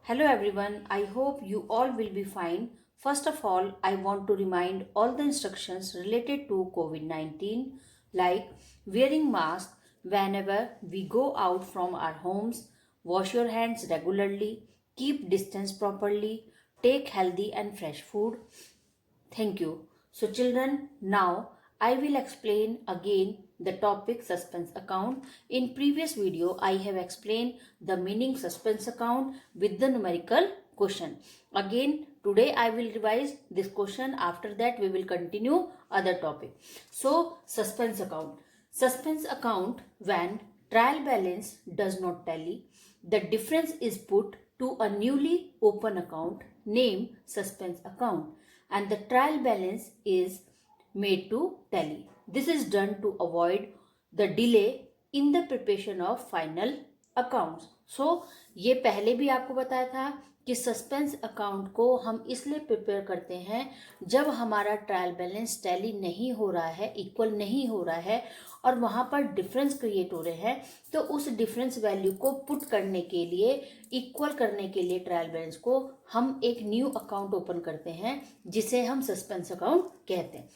Hello everyone, I hope you all will be fine. First of all, I want to remind all the instructions related to COVID 19 like wearing mask whenever we go out from our homes, wash your hands regularly, keep distance properly, take healthy and fresh food. Thank you. So children, now I will explain again the topic suspense account. In previous video, I have explained the meaning suspense account with the numerical question. Again, today I will revise this question. After that, we will continue other topic. So suspense account. Suspense account when trial balance does not tally. The difference is put to a newly open account named suspense account and the trial balance is made to tally. This is done to avoid the delay in the preparation of final accounts. So ये पहले भी आपको बताया था कि suspense account को हम इसलिए प्रिपेयर करते हैं जब हमारा ट्रायल बैलेंस टैली नहीं हो रहा है, इक्वल नहीं हो रहा है और वहां पर डिफरेंस क्रिएट हो रहे हैं, तो उस डिफरेंस वैल्यू को पुट करने के लिए, इक्वल करने के लिए ट्रायल बैलेंस को हम एक न्यू अकाउंट ओपन करते हैं जिसे हम सस्पेंस अकाउंट कहते हैं।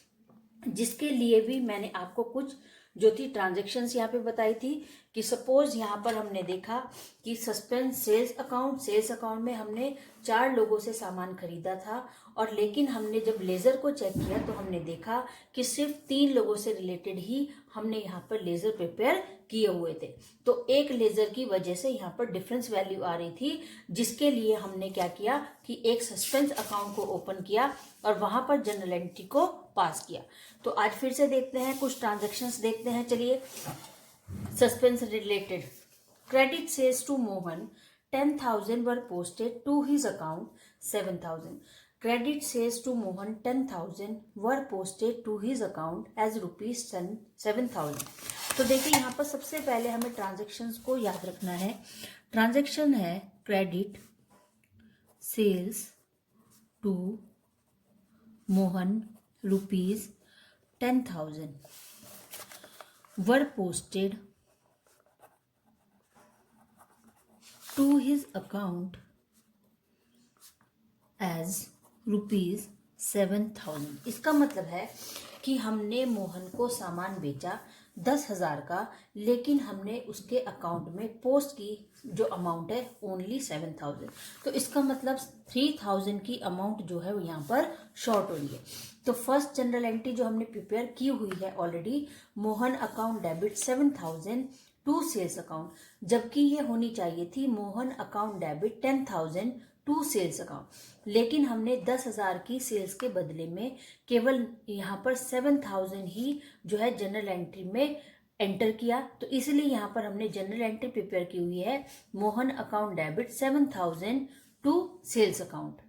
जिसके लिए भी मैंने आपको कुछ जो थी ट्रांजेक्शन्स यहाँ पे बताई थी कि सपोज यहाँ पर हमने देखा कि सस्पेंस सेल्स अकाउंट में हमने 4 लोगों से सामान खरीदा था और लेकिन हमने जब लेज़र को चेक किया तो हमने देखा कि सिर्फ 3 लोगों से रिलेटेड ही हमने यहाँ पर लेज़र प्रिपेयर किए हुए थे। तो एक लेज़र की वजह से यहाँ पर डिफरेंस वैल्यू आ रही थी, जिसके लिए हमने क्या किया कि एक सस्पेंस अकाउंट को ओपन किया और वहां पर जनरल एंट्री को पास किया। तो आज फिर से देखते हैं, कुछ ट्रांजेक्शन्स देखते हैं। चलिए, suspense related credit sales to Mohan 10,000 were posted to his account 7,000। Credit sales to Mohan 10,000 were posted to his account as rupees 7,000। तो देखिए यहाँ पर सबसे पहले हमें ट्रांजेक्शन्स को याद रखना है। ट्रांजेक्शन है credit sales to Mohan rupees 10,000 were posted to his account as rupees 7,000। इसका मतलब है कि हमने मोहन को सामान बेचा 10,000 का, लेकिन हमने उसके अकाउंट में पोस्ट की जो अमाउंट है ओनली 7,000। तो इसका मतलब 3,000 की अमाउंट जो है वो यहाँ पर शॉर्ट हो रही है। तो फर्स्ट जनरल एंट्री जो हमने प्रिपेयर की हुई है already, Mohan account debit 7,000 to sales account, जबकि ये होनी चाहिए थी Mohan account debit 10,000 to sales account, लेकिन हमने 10,000 की सेल्स के बदले में केवल यहाँ पर 7,000 ही जो है जनरल एंट्री में एंटर किया। तो इसलिए यहाँ पर हमने जनरल एंट्री प्रिपेयर की हुई है Mohan account debit 7,000 to sales account.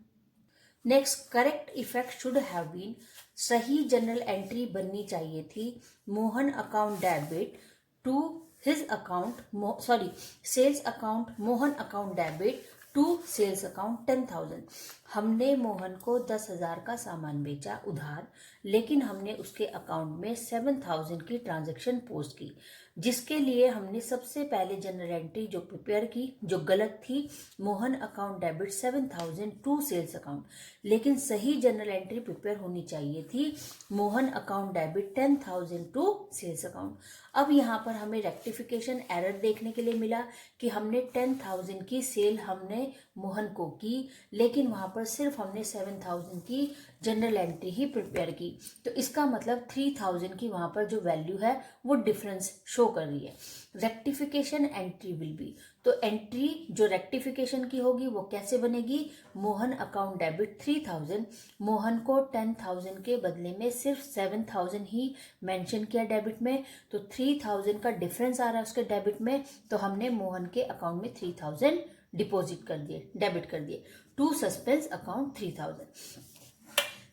Next, correct effect should have been, सही जनरल एंट्री बननी चाहिए थी Mohan account debit to his account sales account Mohan account debit to sales account 10,000। हमने मोहन को 10,000 का सामान बेचा उधार, लेकिन हमने उसके अकाउंट में 7,000 की ट्रांजैक्शन पोस्ट की, जिसके लिए हमने सबसे पहले जनरल एंट्री जो प्रिपेयर की जो गलत थी, Mohan account debit 7,000 to sales account, लेकिन सही जनरल एंट्री प्रिपेयर होनी चाहिए थी Mohan account debit 10,000 to sales account. अब यहाँ पर हमें रेक्टिफिकेशन एरर देखने के लिए मिला कि हमने 10,000 की सेल हमने मोहन को की, लेकिन वहां पर सिर्फ हमने 7,000 की जनरल एंट्री ही प्रिपेयर की। तो इसका मतलब 3,000 की वहां पर जो वैल्यू है वो डिफरेंस शो कर रही है। रेक्टिफिकेशन एंट्री विल बी, तो एंट्री जो रेक्टिफिकेशन की होगी वो कैसे बनेगी, मोहन अकाउंट डेबिट 3,000, मोहन को 10,000 के बदले में सिर्फ 7,000 ही मेंशन किया डेबिट में, तो 3,000 का डिफरेंस आ रहा है उसके डेबिट में, तो हमने मोहन के अकाउंट में 3,000 डिपॉजिट कर दिए, डेबिट कर दिए to suspense account 3,000।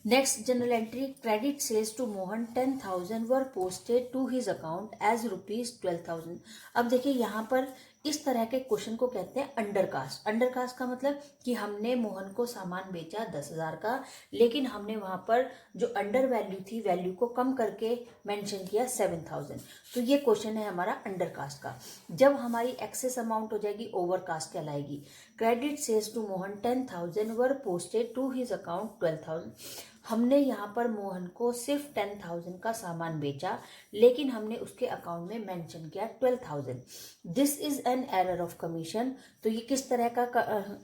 Next general entry, credit sales to Mohan 10,000 were posted to his account as rupees 12,000। अब देखिए यहाँ पर इस तरह के क्वेश्चन को कहते हैं अंडरकास्ट। अंडरकास्ट का मतलब कि हमने मोहन को सामान बेचा 10,000 का, लेकिन हमने वहां पर जो अंडर वैल्यू थी वैल्यू को कम करके मेंशन किया 7,000। तो ये क्वेश्चन है हमारा अंडरकास्ट का। जब हमारी एक्सेस अमाउंट हो जाएगी ओवरकास्ट कहलाएगी। Credit sales to Mohan 10,000 were posted to his account 12,000। हमने यहाँ पर मोहन को सिर्फ 10,000 का सामान बेचा, लेकिन हमने उसके अकाउंट में मेंशन किया 12,000। This is an error of commission. तो ये किस तरह का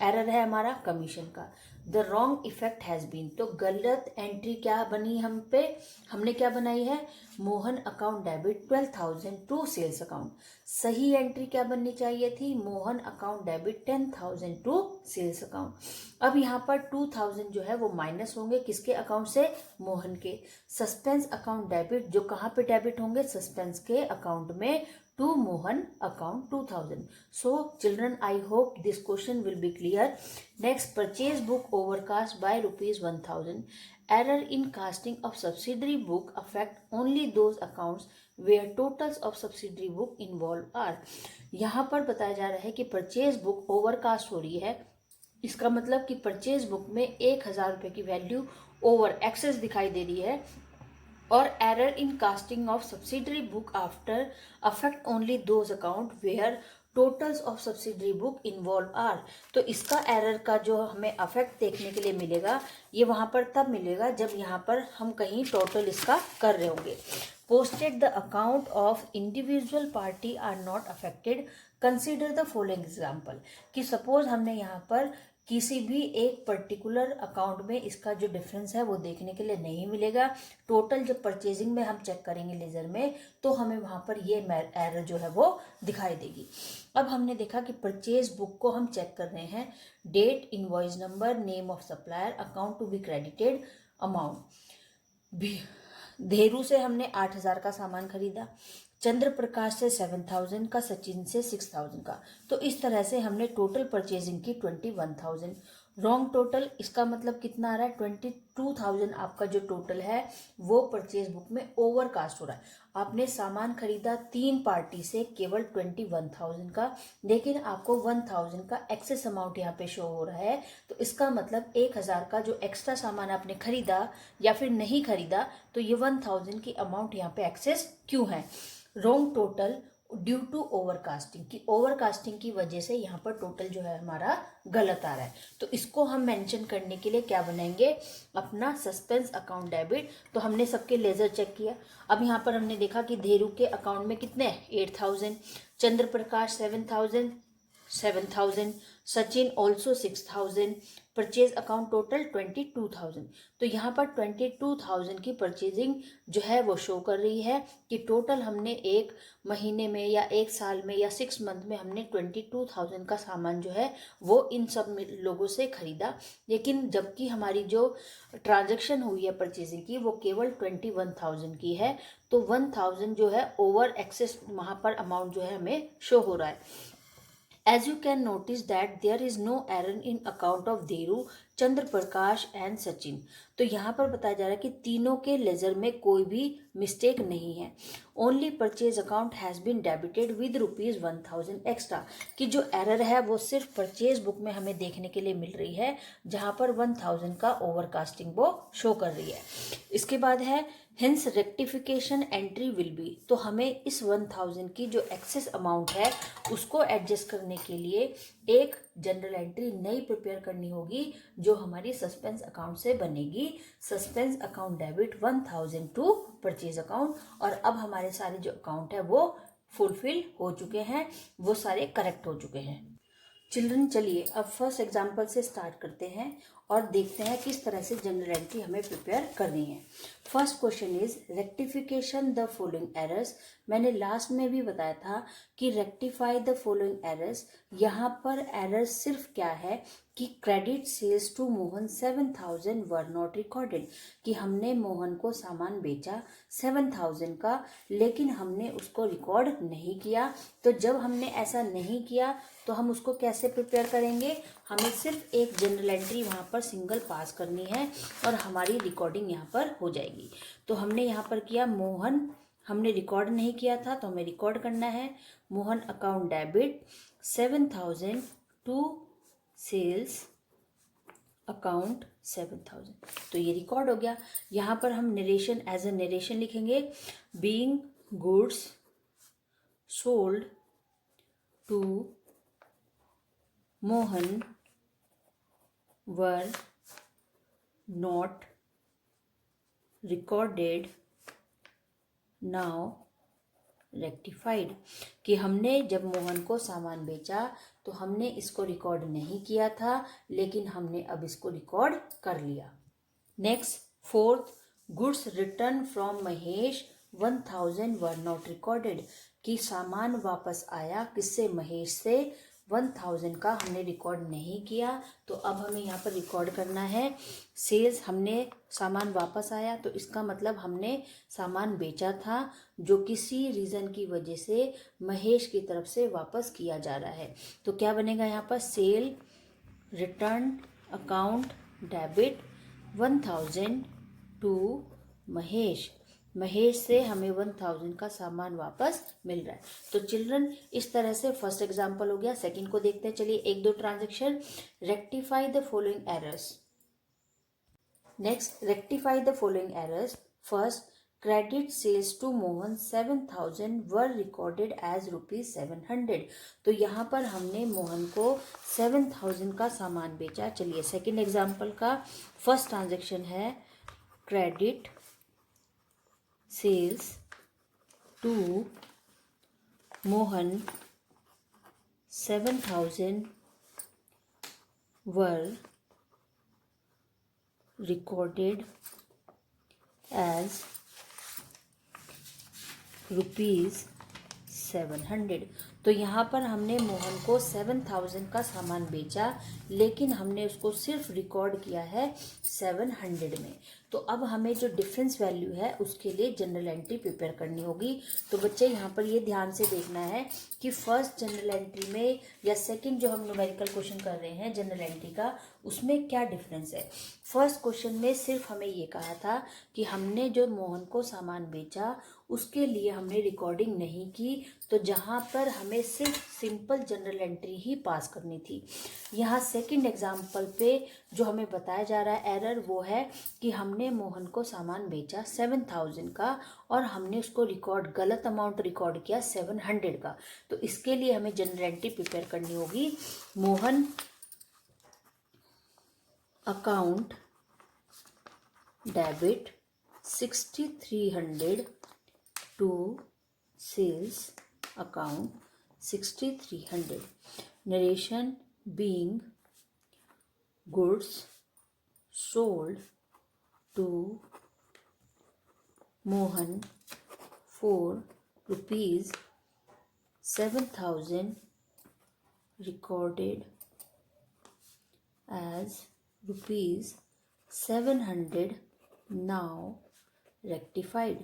एरर है हमारा? कमीशन का। The wrong effect has been, तो गलत एंट्री क्या बनी हम पे? हमने क्या बनाई है? Mohan account debit 12,000 to sales account. सही एंट्री क्या बननी चाहिए थी? Mohan account debit 10,000 to sales account. अब यहाँ पर 2,000 जो है वो माइनस होंगे किसके अकाउंट से? मोहन के। सस्पेंस अकाउंट डेबिट जो कहाँ पे डेबिट होंगे? सस्पेंस के अकाउंट में to Mohan account 2,000. So children, I hope this question will be clear. Next, purchase book overcast by rupees 1,000. Error in casting of subsidiary book affect only those accounts where totals of subsidiary book involved are. यहाँ पर बताया जा रहा है कि purchase book overcast हो रही है। इसका मतलब कि परचेज बुक में 1,000 रुपये की वैल्यू ओवर एक्सेस दिखाई दे रही है, और error in casting of subsidiary book after affect only those account where totals of subsidiary book involve are. तो इसका एरर का जो हमें अफेक्ट देखने के लिए मिलेगा, ये वहाँ पर तब मिलेगा जब यहाँ पर हम कहीं टोटल इसका कर रहे होंगे। Posted the account of individual party are not affected, consider the following example. कि सपोज हमने यहाँ पर किसी भी एक पर्टिकुलर अकाउंट में इसका जो डिफरेंस है वो देखने के लिए नहीं मिलेगा। टोटल जब परचेजिंग में हम चेक करेंगे लेजर में, तो हमें वहां पर ये एरर जो है वो दिखाई देगी। अब हमने देखा कि परचेज बुक को हम चेक कर रहे हैं। Date, invoice number, name of supplier, account to be credited, amount. धेरू से हमने 8,000 का सामान खरीदा, चंद्र प्रकाश से 7,000 का, सचिन से 6,000 का। तो इस तरह से हमने टोटल परचेजिंग की 21,000। रॉन्ग टोटल, इसका मतलब कितना आ रहा है? 22,000 आपका जो टोटल है वो परचेज बुक में ओवरकास्ट हो रहा है। आपने सामान खरीदा 3 पार्टी से केवल 21,000 का, लेकिन आपको 1,000 का एक्सेस अमाउंट यहाँ पे शो हो रहा है। तो इसका मतलब 1,000 का जो एक्स्ट्रा सामान आपने खरीदा या फिर नहीं खरीदा, तो ये 1,000 की अमाउंट यहाँ पे एक्सेस क्यों है? Wrong total due to overcasting, की ओवरकास्टिंग की वजह से यहाँ पर टोटल जो है हमारा गलत आ रहा है। तो इसको हम मेंशन करने के लिए क्या बनाएंगे? अपना सस्पेंस अकाउंट डेबिट। तो हमने सबके लेजर चेक किया। अब यहाँ पर हमने देखा कि धेरू के अकाउंट में कितने? 8,000, चंद्र प्रकाश 7,000, Sachin also 6,000, purchase account total 22,000। तो यहाँ पर 22,000 की परचेजिंग जो है वो शो कर रही है कि टोटल हमने एक महीने में या एक साल में या 6 मंथ में हमने 22,000 का सामान जो है वो इन सब लोगों से खरीदा। लेकिन जबकि हमारी जो ट्रांजैक्शन हुई है परचेजिंग की वो केवल 21,000 की है। तो 1,000 जो है ओवर एक्सेस वहाँ पर अमाउंट जो है हमें शो हो रहा है। As you can notice that there is no error in account of Dheru, Chandra Prakash and Sachin. तो यहाँ पर बताया जा रहा है कि तीनों के लेजर में कोई भी मिस्टेक नहीं है। Only purchase account has been debited with rupees 1,000 extra. कि जो एरर है वो सिर्फ परचेज बुक में हमें देखने के लिए मिल रही है, जहाँ पर 1,000 का ओवरकास्टिंग वो शो कर रही है। इसके बाद है hints rectification entry will be. तो हमें इस 1,000 की जो एक्सेस अमाउंट है उसको एडजस्ट करने के लिए एक जनरल एंट्री नई प्रिपेयर करनी होगी, जो हमारी सस्पेंस अकाउंट से बनेगी। Suspense account debit 1,000 to purchase account. और अब हमारे सारे जो अकाउंट है वो फुलफिल हो चुके हैं, वो सारे करेक्ट हो चुके हैं। चिल्ड्रन, चलिए अब फर्स्ट एग्जाम्पल से स्टार्ट करते हैं और देखते हैं किस तरह से जनरल एंट्री हमें प्रिपेयर करनी है। First question is rectification the following errors. मैंने लास्ट में भी बताया था कि रेक्टिफाई द फॉलोइंग एरर्स। यहाँ पर एरर सिर्फ क्या है कि credit sales to Mohan 7,000 were not recorded. कि हमने मोहन को सामान बेचा 7,000 का, लेकिन हमने उसको रिकॉर्ड नहीं किया। तो जब हमने ऐसा नहीं किया तो हम उसको कैसे प्रिपेयर करेंगे? हमें सिर्फ एक जनरल एंट्री वहाँ पर सिंगल पास करनी है और हमारी रिकॉर्डिंग यहाँ पर हो जाएगी। तो हमने यहाँ पर किया मोहन, हमने रिकॉर्ड नहीं किया था तो हमें रिकॉर्ड करना है। Mohan account debit 7,000 to sales account 7,000। तो ये रिकॉर्ड हो गया। यहाँ पर हम नरेशन एज ए नरेशन लिखेंगे, being goods sold to Mohan were not recorded now rectified, कि हमने जब मोहन को सामान बेचा तो हमने इसको रिकॉर्ड नहीं किया था, लेकिन हमने अब इसको रिकॉर्ड कर लिया। Next, fourth, goods return from Mahesh 1,000 were not recorded, कि सामान वापस आया किससे, महेश से, 1,000 का हमने रिकॉर्ड नहीं किया। तो अब हमें यहाँ पर रिकॉर्ड करना है सेल्स, हमने सामान वापस आया तो इसका मतलब हमने सामान बेचा था जो किसी रीज़न की वजह से महेश की तरफ से वापस किया जा रहा है। तो क्या बनेगा यहाँ पर, sale return account debit 1,000 to Mahesh, Mahesh से हमें 1,000 का सामान वापस मिल रहा है। तो चिल्ड्रन, इस तरह से फर्स्ट एग्जांपल हो गया। सेकंड को देखते हैं, चलिए एक दो transaction. Rectify the following errors. Next, rectify the following errors. First, credit sales to Mohan 7,000 were recorded as ₹700। तो यहाँ पर हमने मोहन को 7,000 का सामान बेचा। चलिए सेकंड एग्जांपल का फर्स्ट ट्रांजैक्शन है, credit sales to Mohan 7,000 were recorded as ₹700। तो यहाँ पर हमने मोहन को 7,000 का सामान बेचा, लेकिन हमने उसको सिर्फ रिकॉर्ड किया है 700 में। तो अब हमें जो डिफरेंस वैल्यू है उसके लिए जनरल एंट्री प्रिपेयर करनी होगी। तो बच्चे यहाँ पर ये ध्यान से देखना है कि फर्स्ट जनरल एंट्री में या सेकंड जो हम न्यूमेरिकल क्वेश्चन कर रहे हैं जनरल एंट्री का, उसमें क्या डिफरेंस है। फर्स्ट क्वेश्चन में सिर्फ हमें ये कहा था कि हमने जो मोहन को सामान बेचा उसके लिए हमने रिकॉर्डिंग नहीं की, तो जहाँ पर हमें सिर्फ सिंपल जनरल एंट्री ही पास करनी थी। यहाँ सेकंड एग्जाम्पल पे जो हमें बताया जा रहा है एरर, वो है कि हमने मोहन को सामान बेचा 7,000 का और हमने उसको रिकॉर्ड, गलत अमाउंट रिकॉर्ड किया 700 का। तो इसके लिए हमें जनरल एंट्री प्रिपेयर करनी होगी, Mohan account debit 6,300 to sales account 6,300, narration being goods sold to Mohan for ₹7,000 recorded as ₹700 now rectified,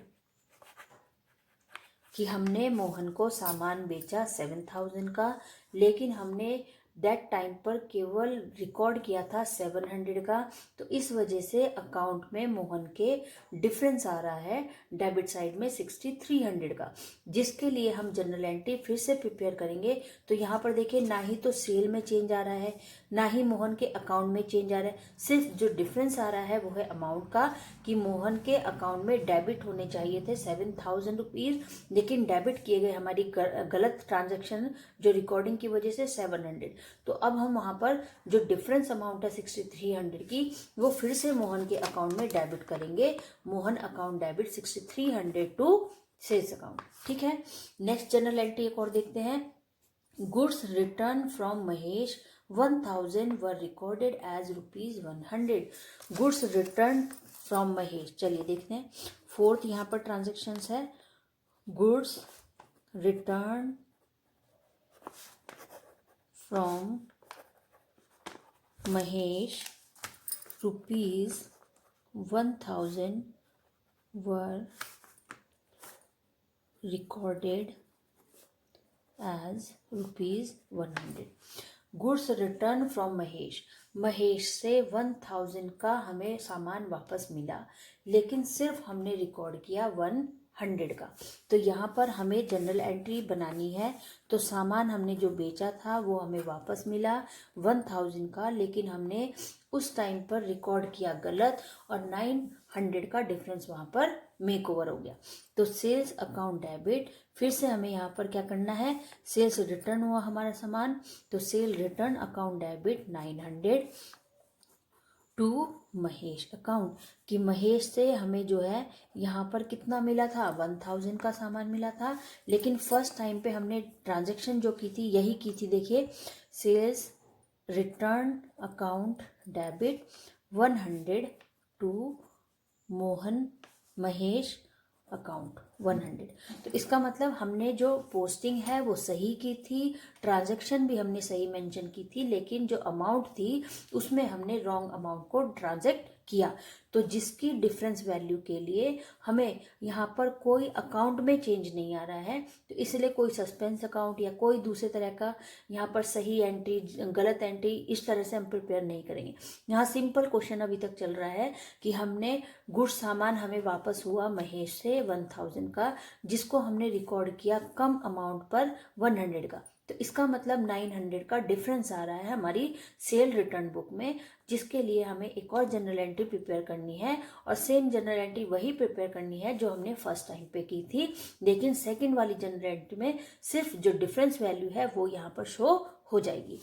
कि हमने मोहन को सामान बेचा 7,000 का, लेकिन हमने दैट टाइम पर केवल रिकॉर्ड किया था 700 का। तो इस वजह से अकाउंट में मोहन के डिफरेंस आ रहा है डेबिट साइड में 6,300 का, जिसके लिए हम जनरल एंट्री फिर से प्रिपेयर करेंगे। तो यहाँ पर देखिए, ना ही तो सेल में चेंज आ रहा है, ना ही मोहन के अकाउंट में चेंज आ रहा है, सिर्फ जो डिफरेंस आ रहा है वो है अमाउंट का, कि मोहन के अकाउंट में डेबिट होने चाहिए थे 7,000 रुपीज़, लेकिन डेबिट किए गए हमारी गलत ट्रांजैक्शन जो रिकॉर्डिंग की वजह से 700। तो अब हम वहाँ पर जो डिफरेंस अमाउंट है 6,300 की, वो फिर से मोहन के अकाउंट में डेबिट करेंगे। Mohan account debit 6,300 to sales account. ठीक है, नेक्स्ट जनरल एंट्री एक और देखते हैं। Goods return from Mahesh 1,000 were recorded as ₹100। Goods return from Mahesh, चलिए देखते हैं। फोर्थ यहाँ पर ट्रांजेक्शन्स है, goods return from Mahesh ₹1,000 were recorded as ₹100। Goods return from Mahesh, Mahesh से 1,000 का हमें सामान वापस मिला, लेकिन सिर्फ हमने रिकॉर्ड किया 100। 100 का। तो यहाँ पर हमें जनरल एंट्री बनानी है। तो सामान हमने जो बेचा था वो हमें वापस मिला 1000 का, लेकिन हमने उस टाइम पर रिकॉर्ड किया गलत और 900 का डिफरेंस वहाँ पर मेक ओवर हो गया। तो सेल्स अकाउंट डेबिट, फिर से हमें यहाँ पर क्या करना है, सेल्स रिटर्न हुआ हमारा सामान, तो sale return account debit 900 to Mahesh account, कि महेश से हमें जो है यहाँ पर कितना मिला था, 1000 का सामान मिला था, लेकिन फर्स्ट टाइम पे हमने ट्रांजैक्शन जो की थी यही की थी। देखिए, sales return account debit 100 to Mohan Mahesh account 100। तो इसका मतलब हमने जो पोस्टिंग है वो सही की थी, ट्रांजैक्शन भी हमने सही मेंशन की थी, लेकिन जो अमाउंट थी उसमें हमने रॉन्ग अमाउंट को ट्रांजैक्ट किया। तो जिसकी डिफरेंस वैल्यू के लिए हमें यहाँ पर कोई अकाउंट में चेंज नहीं आ रहा है, तो इसलिए कोई सस्पेंस अकाउंट या कोई दूसरे तरह का यहाँ पर सही एंट्री गलत एंट्री इस तरह से हम प्रिपेयर नहीं करेंगे। यहाँ सिंपल क्वेश्चन अभी तक चल रहा है कि हमने गुड्स सामान हमें वापस हुआ महेश से 1000 का, जिसको हमने रिकॉर्ड किया कम अमाउंट पर 100 का। तो इसका मतलब 900 का डिफरेंस आ रहा है हमारी सेल रिटर्न बुक में, जिसके लिए हमें एक और जनरल एंट्री प्रिपेयर करनी है, और सेम जनरल एंट्री वही प्रिपेयर करनी है जो हमने फर्स्ट टाइम पे की थी, लेकिन सेकंड वाली जनरल एंट्री में सिर्फ जो डिफरेंस वैल्यू है वो यहाँ पर शो हो जाएगी।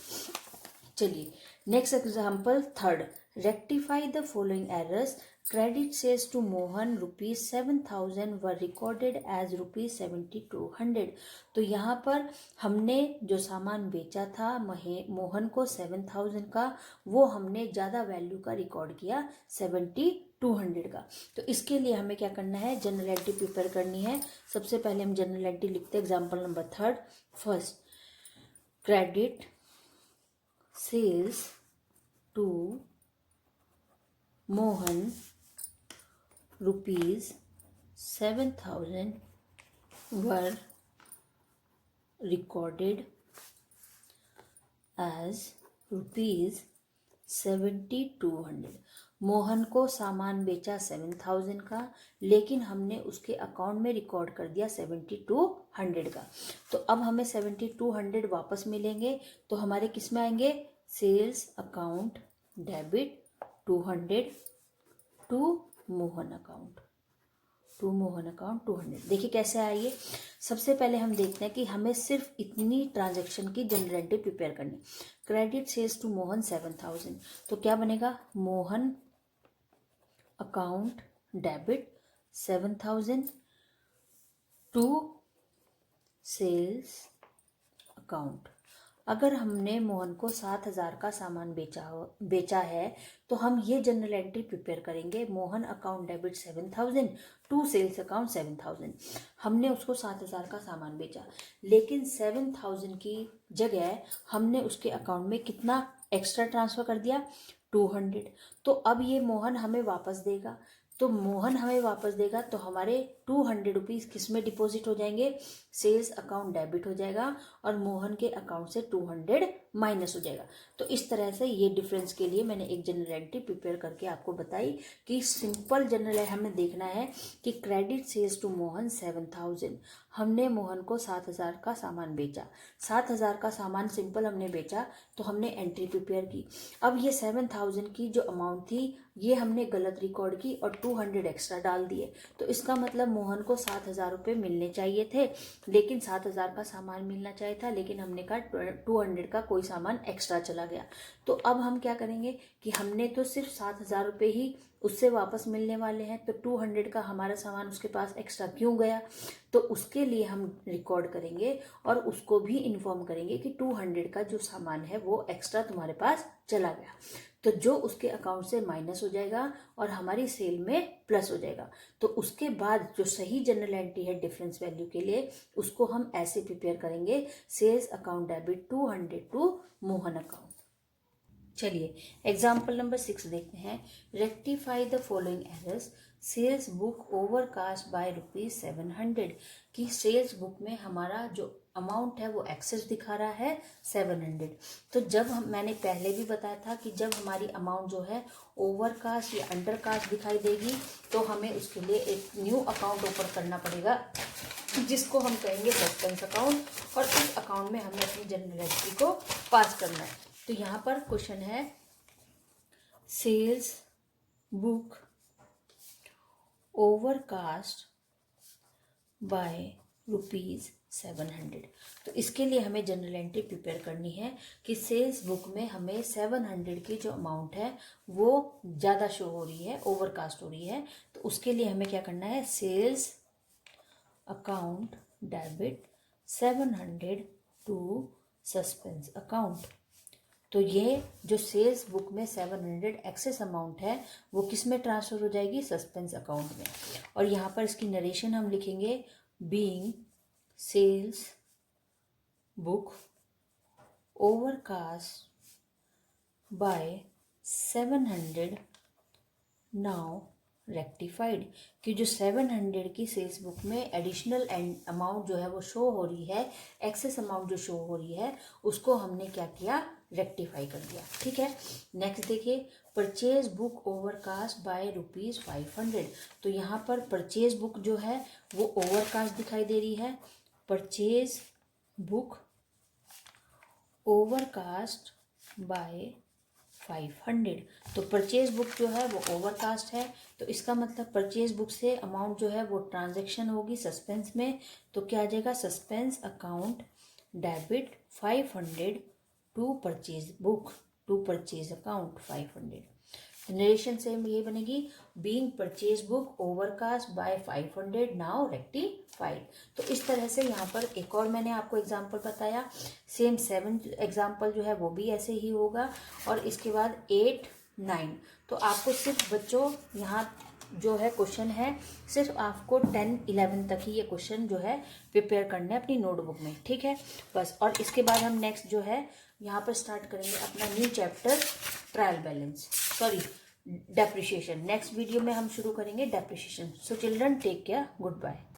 चलिए next example third, rectify the following errors. Credit sales to Mohan ₹7,000 were recorded as ₹7,200। तो यहाँ पर हमने जो सामान बेचा था मोहन को 7,000 का, वो हमने ज़्यादा वैल्यू का रिकॉर्ड किया 7,200 का। तो इसके लिए हमें क्या करना है, जनरल एंट्री प्रिपेयर करनी है। सबसे पहले हम जनरल एंट्री लिखते हैं, example number third. First, credit sales to Mohan ₹7,000 were recorded as ₹7,200। Mohan को सामान बेचा 7,000 का, लेकिन हमने उसके अकाउंट में रिकॉर्ड कर दिया 7,200 का। तो अब हमें 7,200 वापस मिलेंगे, तो हमारे किस में आएंगे, sales account debit 200 to Mohan account 200। देखिए कैसे आइए, सबसे पहले हम देखते हैं कि हमें सिर्फ इतनी ट्रांजैक्शन की जनरल एंट्री प्रिपेयर करनी। क्रेडिट सेल्स टू मोहन 7,000, तो क्या बनेगा, Mohan account debit 7,000 to sales account. अगर हमने मोहन को 7,000 का सामान बेचा है तो हम ये जनरल एंट्री प्रिपेयर करेंगे, Mohan account debit 7,000 to sales account 7,000। हमने उसको 7,000 का सामान बेचा, लेकिन 7,000 की जगह हमने उसके अकाउंट में कितना एक्स्ट्रा ट्रांसफ़र कर दिया, 200। तो अब ये मोहन हमें वापस देगा, तो हमारे 200 रुपीज़ किस में डिपॉजिट हो जाएंगे, सेल्स अकाउंट डेबिट हो जाएगा, और मोहन के अकाउंट से 200 माइनस हो जाएगा। तो इस तरह से ये डिफरेंस के लिए मैंने एक जनरल एंट्री प्रिपेयर करके आपको बताई कि सिंपल जनरल है, हमें देखना है कि क्रेडिट सेल्स टू मोहन 7,000, हमने मोहन को 7,000 का सामान बेचा, 7,000 का सामान सिंपल हमने बेचा, तो हमने एंट्री प्रिपेयर की। अब ये 7,000 की जो अमाउंट थी ये हमने गलत रिकॉर्ड की और 200 एक्स्ट्रा डाल दिए। तो इसका मतलब मोहन को 7,000 रुपये मिलने चाहिए थे, लेकिन 7,000 का सामान मिलना चाहिए था, लेकिन हमने कहा 200 का कोई सामान एक्स्ट्रा चला गया। तो अब हम क्या करेंगे कि हमने तो सिर्फ 7,000 रुपये ही उससे वापस मिलने वाले हैं, तो 200 का हमारा सामान उसके पास एक्स्ट्रा क्यों गया। तो उसके लिए हम रिकॉर्ड करेंगे और उसको भी इन्फॉर्म करेंगे कि 200 का जो सामान है वो एक्स्ट्रा तुम्हारे पास चला गया, तो जो उसके अकाउंट से माइनस हो जाएगा और हमारी सेल में प्लस हो जाएगा। तो उसके बाद जो सही जनरल एंट्री है डिफरेंस वैल्यू के लिए, उसको हम ऐसे प्रिपेयर करेंगे, sales account debit 200 to Mohan account. चलिए एग्जाम्पल नंबर 6 देखते हैं। Rectify the following errors. Sales book overcast by ₹700, की सेल्स बुक में हमारा जो अमाउंट है वो एक्सेस दिखा रहा है 700। तो जब मैंने पहले भी बताया था कि जब हमारी अमाउंट जो है ओवरकास्ट या अंडरकास्ट दिखाई देगी तो हमें उसके लिए एक न्यू अकाउंट ओपन करना पड़ेगा, जिसको हम कहेंगे सस्पेंस अकाउंट, और इस अकाउंट में हमें अपनी जर्नल एंट्री को पास करना है। तो यहाँ पर क्वेश्चन है सेल्स बुक ओवरकास्ट बाय ₹700। तो इसके लिए हमें जनरल एंट्री प्रिपेयर करनी है कि सेल्स बुक में हमें 700 की जो अमाउंट है वो ज़्यादा शो हो रही है, ओवरकास्ट हो रही है। तो उसके लिए हमें क्या करना है, sales account debit 700 to suspense account. तो ये जो सेल्स बुक में 700 एक्सेस अमाउंट है वो किस में ट्रांसफ़र हो जाएगी, सस्पेंस अकाउंट में। और यहाँ पर इसकी नरेशन हम लिखेंगे being sales book overcast by 700 now rectified, कि जो 700 की सेल्स बुक में एडिशनल अमाउंट जो है वो शो हो रही है, एक्सेस अमाउंट जो शो हो रही है उसको हमने क्या किया, रेक्टिफाई कर दिया। ठीक है, नेक्स्ट देखिए परचेज बुक ओवरकास्ट बाय ₹500। तो यहाँ पर परचेज बुक जो है वो ओवरकास्ट दिखाई दे रही है, परचेज बुक ओवरकास्ट बाय 500। तो परचेज बुक जो है वो ओवरकास्ट है, तो इसका मतलब परचेज बुक से अमाउंट जो है वो ट्रांजैक्शन होगी सस्पेंस में। तो क्या आ जाएगा, suspense account debit 500 to purchase book to purchase account 500। Narration से ये बनेगी being purchase book overcast by 500 now rectified. तो इस तरह से यहाँ पर एक और मैंने आपको एग्जांपल बताया, सेम 7 एग्जांपल जो है वो भी ऐसे ही होगा। और इसके बाद 8, 9, तो आपको सिर्फ बच्चों यहाँ जो है क्वेश्चन है सिर्फ आपको 10, 11 तक ही ये क्वेश्चन जो है प्रिपेयर करने हैं अपनी नोटबुक में। ठीक है बस, और इसके बाद हम नेक्स्ट जो है यहाँ पर स्टार्ट करेंगे अपना new chapter trial balance, sorry depreciation. Next video में हम शुरू करेंगे depreciation. So children take care, good bye.